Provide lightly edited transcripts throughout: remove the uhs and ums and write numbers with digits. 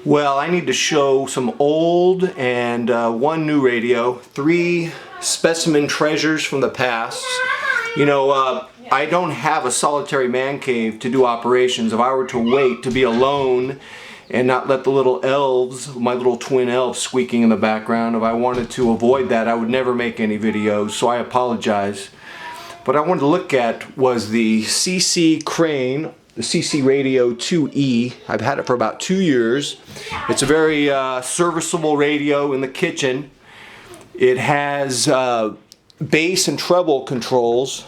Well, I need to show some old and one new radio, 3 specimen treasures from the past. You know, I don't have a solitary man cave to do operations. If I were to wait to be alone and not let the little elves, my little twin elves squeaking in the background, if I wanted to avoid that, I would never make any videos, so I apologize. What I wanted to look at was the CC Crane, the CC Radio 2E. I've had it for about 2 years. It's a very serviceable radio in the kitchen. It has bass and treble controls.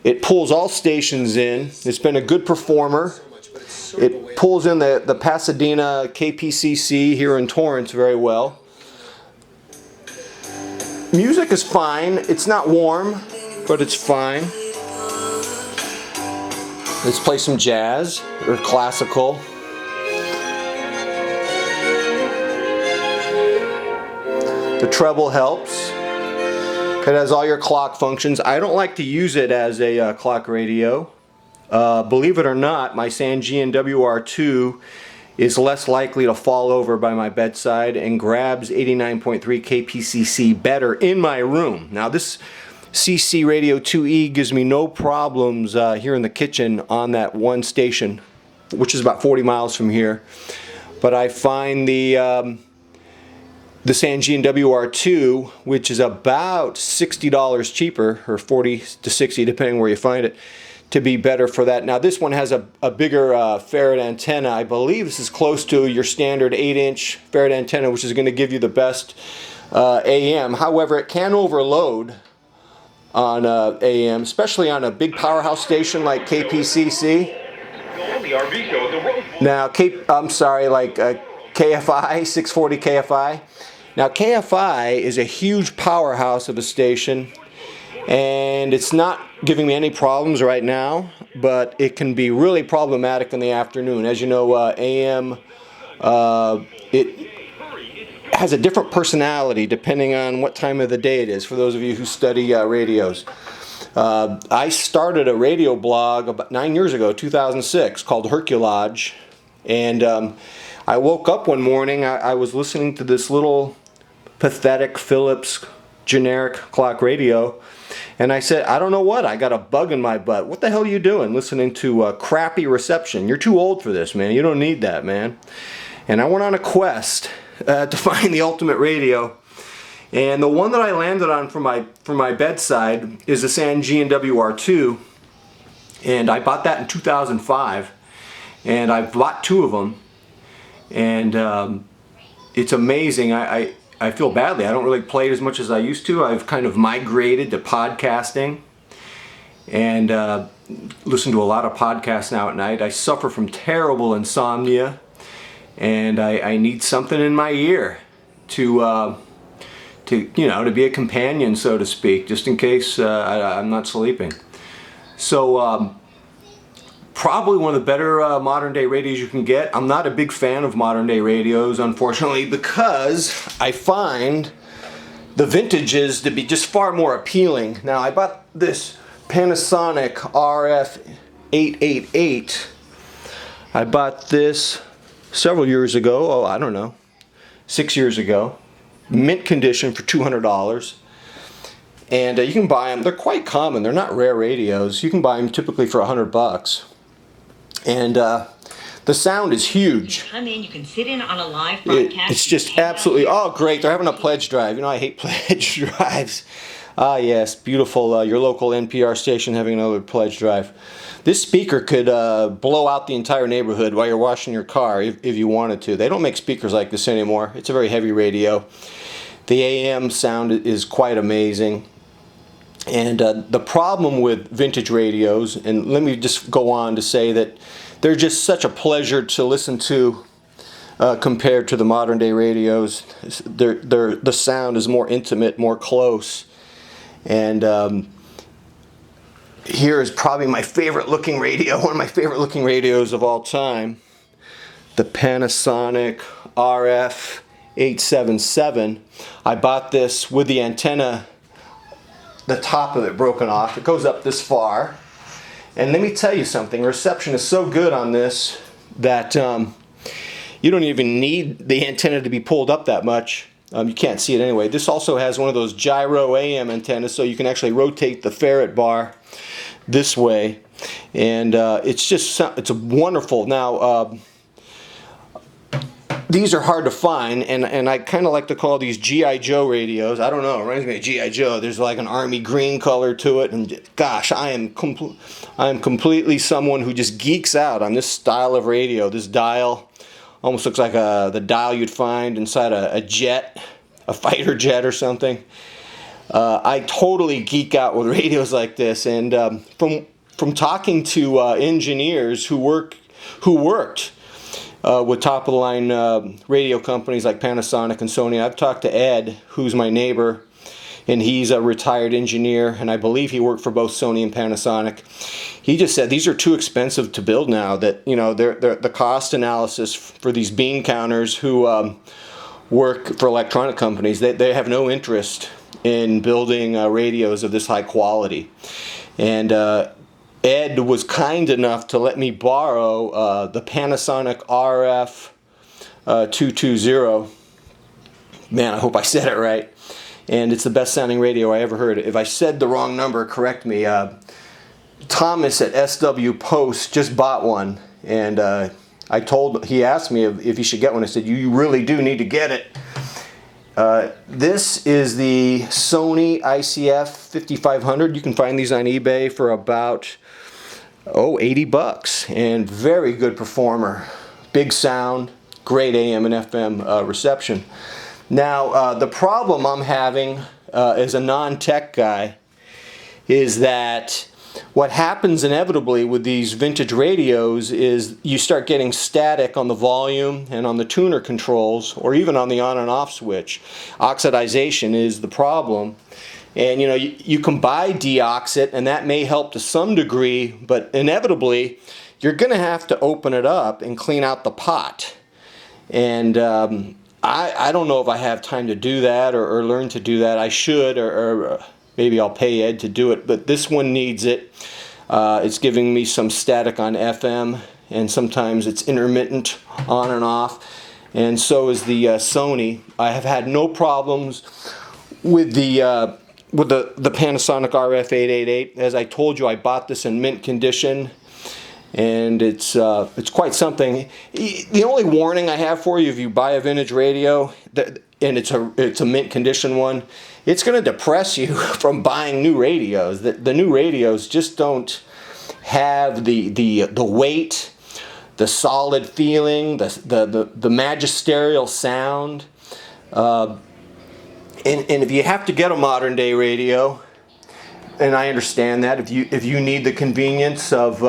It pulls all stations in. It's been a good performer. It pulls in the Pasadena KPCC here in Torrance very well. Music is fine. It's not warm, but it's fine. Let's play some jazz or classical. The treble helps. It has all your clock functions. I don't like to use it as a clock radio. Believe it or not, my Sangean Wr2 is less likely to fall over by my bedside and grabs 89.3 KPCC better in my room. Now this CC Radio 2E gives me no problems here in the kitchen on that one station, which is about 40 miles from here. But I find the Sangean Wr2, which is about $60 cheaper, or 40 to 60 depending where you find it, to be better for that. Now this one has a bigger ferret antenna. I believe this is close to your standard 8-inch ferret antenna, which is going to give you the best AM. However, it can overload on AM, especially on a big powerhouse station like KPCC. Now, KFI, 640 KFI. Now, KFI is a huge powerhouse of a station, and it's not giving me any problems right now, but it can be really problematic in the afternoon. As you know, AM, it has a different personality depending on what time of the day it is, for those of you who study radios. I started a radio blog about 9 years ago, 2006, called Herculage, and I woke up one morning, I was listening to this little pathetic Philips generic clock radio, and I said, I don't know what, I got a bug in my butt. What the hell are you doing listening to crappy reception? You're too old for this, man. You don't need that, man. And I went on a quest to find the ultimate radio, and the one that I landed on for my bedside is the Sangean Wr2, and I bought that in 2005, and I bought 2 of them, and it's amazing. I feel badly. I don't really play it as much as I used to. I've kind of migrated to podcasting and listen to a lot of podcasts now at night. I suffer from terrible insomnia, and I need something in my ear to be a companion, so to speak, just in case I'm not sleeping. So probably one of the better modern day radios you can get. I'm not a big fan of modern day radios, unfortunately, because I find the vintages to be just far more appealing. Now, I bought this Panasonic Rf 888. I bought this several years ago, I don't know, 6 years ago, mint condition for $200, and you can buy them. They're quite common. They're not rare radios. You can buy them typically for $100, and the sound is huge. Come in, you can sit in on a live broadcast. It's just absolutely, oh great, they're having a pledge drive. You know, I hate pledge drives. Ah yes, beautiful, your local NPR station having another pledge drive. This speaker could blow out the entire neighborhood while you're washing your car if you wanted to. They don't make speakers like this anymore. It's a very heavy radio. The AM sound is quite amazing. And the problem with vintage radios, and let me just go on to say that they're just such a pleasure to listen to compared to the modern day radios. The sound is more intimate, more close. And here is probably my favorite looking radio, one of my favorite looking radios of all time, the Panasonic Rf 877. I bought this with the antenna, the top of it broken off. It goes up this far. And let me tell you something, reception is so good on this that you don't even need the antenna to be pulled up that much. You can't see it anyway. This also has one of those gyro AM antennas, so you can actually rotate the ferret bar this way, and it's a wonderful. Now these are hard to find, and I kind of like to call these G.I. Joe radios. I don't know, it reminds me of G.I. Joe. There's like an army green color to it, and gosh, I am completely someone who just geeks out on this style of radio. This dial almost looks like the dial you'd find inside a jet, a fighter jet or something. I totally geek out with radios like this, and from talking to engineers who worked with top-of-the-line radio companies like Panasonic and Sony. I've talked to Ed, who's my neighbor, and he's a retired engineer, and I believe he worked for both Sony and Panasonic. He just said these are too expensive to build now, that, you know, the cost analysis for these bean counters who work for electronic companies, they have no interest in building radios of this high quality. And Ed was kind enough to let me borrow the Panasonic Rf 220. Man, I hope I said it right. And it's the best sounding radio I ever heard. If I said the wrong number, correct me. Thomas at SW Post just bought one, and he asked me if he should get one. I said, you really do need to get it. This is the Sony Icf 5500. You can find these on eBay for about $80, and very good performer. Big sound, great AM and FM reception. Now the problem I'm having as a non-tech guy is that what happens inevitably with these vintage radios is you start getting static on the volume and on the tuner controls, or even on the on and off switch. Oxidization is the problem. And you know, you can buy deoxit, and that may help to some degree, but inevitably you're going to have to open it up and clean out the pot. And I don't know if I have time to do that, or learn to do that. I should, or maybe I'll pay Ed to do it, but this one needs it. It's giving me some static on FM, and sometimes it's intermittent on and off, and so is the Sony. I have had no problems with the Panasonic RF 888. As I told you, I bought this in mint condition, and it's quite something. The only warning I have for you, if you buy a vintage radio and it's a mint condition one, it's going to depress you from buying new radios. The new radios just don't have the weight, the solid feeling, the magisterial sound. And if you have to get a modern day radio, and I understand that, if you need the convenience of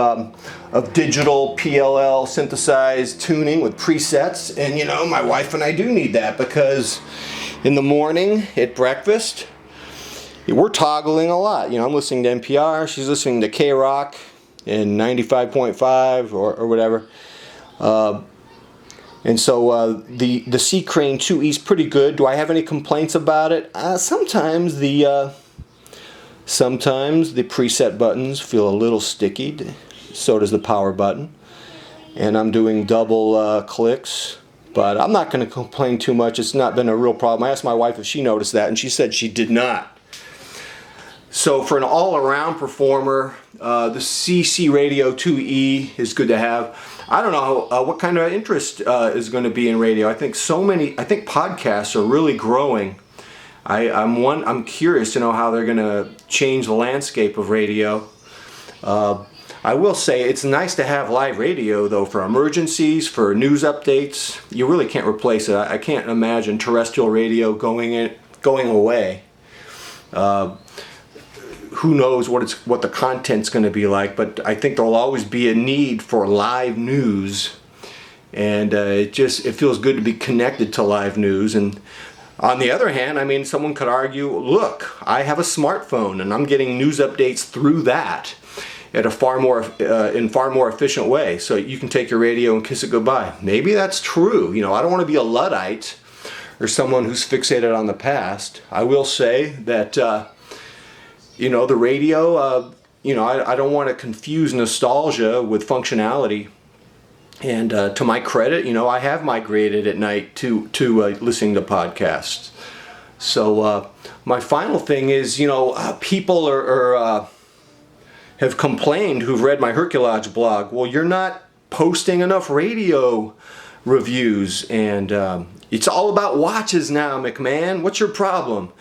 digital PLL synthesized tuning with presets, and you know, my wife and I do need that, because in the morning at breakfast we're toggling a lot. You know, I'm listening to NPR, she's listening to K-Rock in 95.5 or whatever. And so the C Crane 2E is pretty good. Do I have any complaints about it? Sometimes the preset buttons feel a little sticky. So does the power button. And I'm doing double clicks, but I'm not going to complain too much. It's not been a real problem. I asked my wife if she noticed that, and she said she did not. So for an all-around performer, the CC Radio 2E is good to have. I don't know what kind of interest is going to be in radio. I think podcasts are really growing. I'm curious to know how they're going to change the landscape of radio. I will say it's nice to have live radio, though, for emergencies, for news updates. You really can't replace it. I can't imagine terrestrial radio going away. Who knows what the content's going to be like, but I think there'll always be a need for live news, and it feels good to be connected to live news. And on the other hand, I mean, someone could argue, look, I have a smartphone and I'm getting news updates through that at a far more efficient way. So you can take your radio and kiss it goodbye. Maybe that's true. You know, I don't want to be a Luddite or someone who's fixated on the past. I will say that you know, the radio, you know, I don't want to confuse nostalgia with functionality. And to my credit, I have migrated at night to listening to podcasts. So my final thing is, people have complained who've read my Herculodge blog. Well, you're not posting enough radio reviews, and it's all about watches now, McMahon. What's your problem?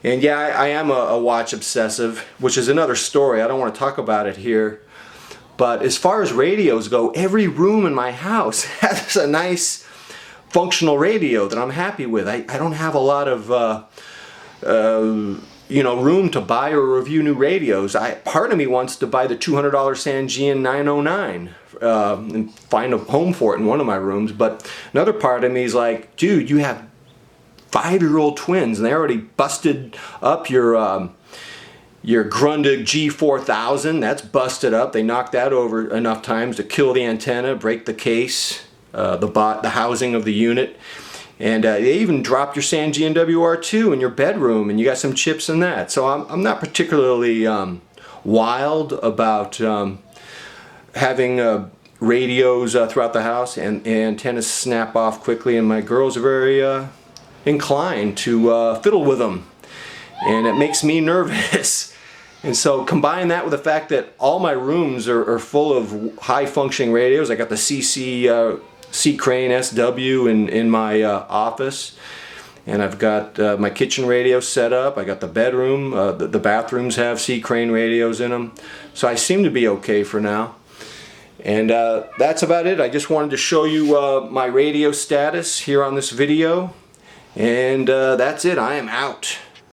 And yeah, I am a watch obsessive, which is another story. I don't want to talk about it here. But as far as radios go, every room in my house has a nice functional radio that I'm happy with. I don't have a lot of room to buy or review new radios. Part of me wants to buy the $200 Sangean 909 and find a home for it in one of my rooms. But another part of me is like, dude, you have 5-year-old twins and they already busted up your Grundig G4000. That's busted up. They knocked that over enough times to kill the antenna, break the case, the housing of the unit. And they even dropped your Sangean Wr2 in your bedroom, and you got some chips in that. So I'm not particularly wild about having radios throughout the house, and antennas snap off quickly, and my girls are very inclined to fiddle with them, and it makes me nervous. And so combine that with the fact that all my rooms are full of high functioning radios. I got the C Crane SW in my office, and I've got my kitchen radio set up. I got the bedroom, the bathrooms have C Crane radios in them, so I seem to be okay for now. And that's about it. I just wanted to show you my radio status here on this video, and that's it. I am out.